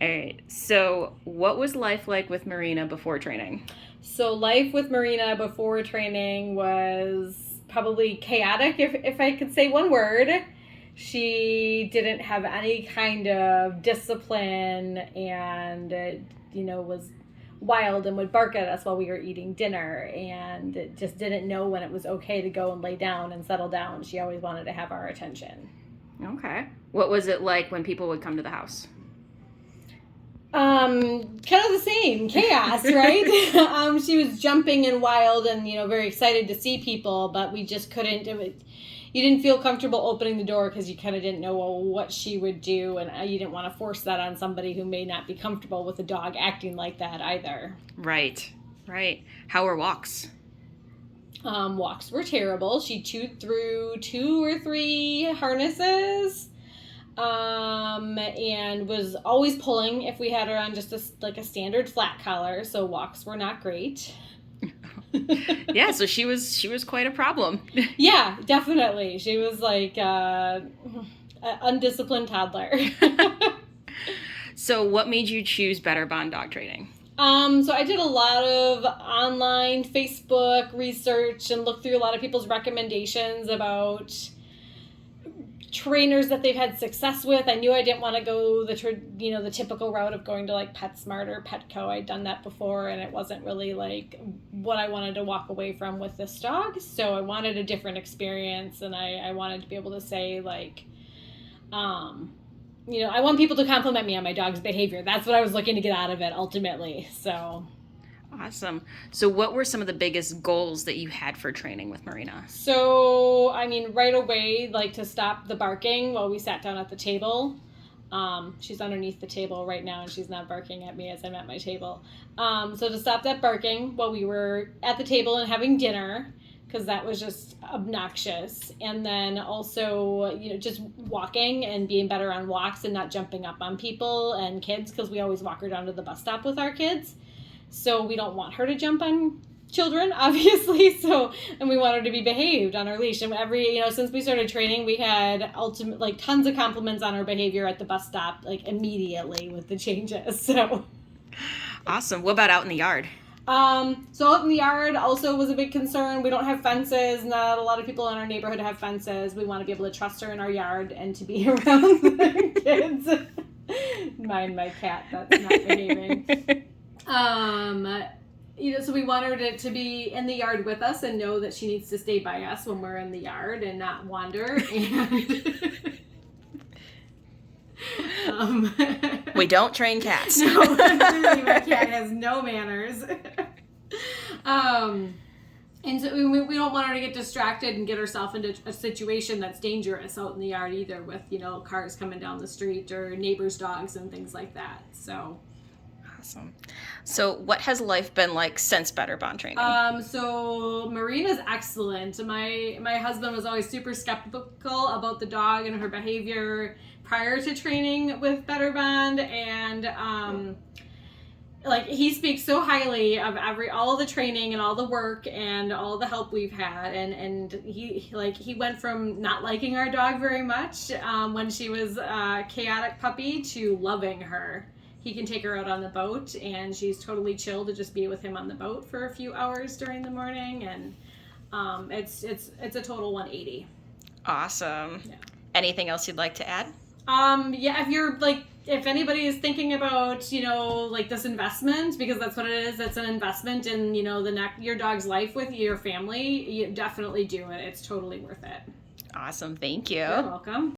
All right. So, what was life like with Marina before training? So life with Marina before training was probably chaotic, if I could say one word. She didn't have any kind of discipline and, was wild and would bark at us while we were eating dinner and just didn't know when it was okay to go and lay down and settle down. She always wanted to have our attention. Okay. What was it like when people would come to the house? Kind of the same chaos, right? She was jumping and wild and, very excited to see people, but we just couldn't do it. You didn't feel comfortable opening the door because you kind of didn't know what she would do, and you didn't want to force that on somebody who may not be comfortable with a dog acting like that either. Right. How were walks? Walks were terrible. She chewed through 2 or 3 harnesses. And was always pulling if we had her on just a standard flat collar, so walks were not great. Yeah, so she was quite a problem. Yeah, definitely. She was like an undisciplined toddler. So what made you choose Better Bond dog training? So I did a lot of online Facebook research and looked through a lot of people's recommendations about trainers that they've had success with. I knew I didn't want to go the typical route of going to like PetSmart or Petco. I'd done that before and it wasn't really like what I wanted to walk away from with this dog. So I wanted a different experience, and I wanted to be able to say like, I want people to compliment me on my dog's behavior. That's what I was looking to get out of it ultimately. So awesome. So what were some of the biggest goals that you had for training with Marina? So, right away, like to stop the barking while we sat down at the table. She's underneath the table right now and she's not barking at me as I'm at my table. So to stop that barking while we were at the table and having dinner, because that was just obnoxious. And then also, just walking and being better on walks and not jumping up on people and kids, because we always walk her down to the bus stop with our kids. So we don't want her to jump on children, obviously. And we want her to be behaved on her leash. And since we started training, we had tons of compliments on her behavior at the bus stop, immediately with the changes. So awesome. What about out in the yard? So out in the yard also was a big concern. We don't have fences. Not a lot of people in our neighborhood have fences. We want to be able to trust her in our yard and to be around the kids. Mind my cat, that's not behaving. So we want her to be in the yard with us and know that she needs to stay by us when we're in the yard and not wander. And we don't train cats. No, literally, my cat has no manners. And so we don't want her to get distracted and get herself into a situation that's dangerous out in the yard either, with cars coming down the street or neighbors' dogs and things like that. So awesome. So what has life been like since Better Bond training? So Marina's excellent. My husband was always super skeptical about the dog and her behavior prior to training with Better Bond, and he speaks so highly of all the training and all the work and all the help we've had, and he went from not liking our dog very much when she was a chaotic puppy to loving her. He can take her out on the boat, and she's totally chill to just be with him on the boat for a few hours during the morning, and it's a total 180. Awesome. Yeah. Anything else you'd like to add? If anybody is thinking about, this investment, because that's what it is, it's an investment in, your dog's life with your family, you definitely do it. It's totally worth it. Awesome. Thank you. You're welcome.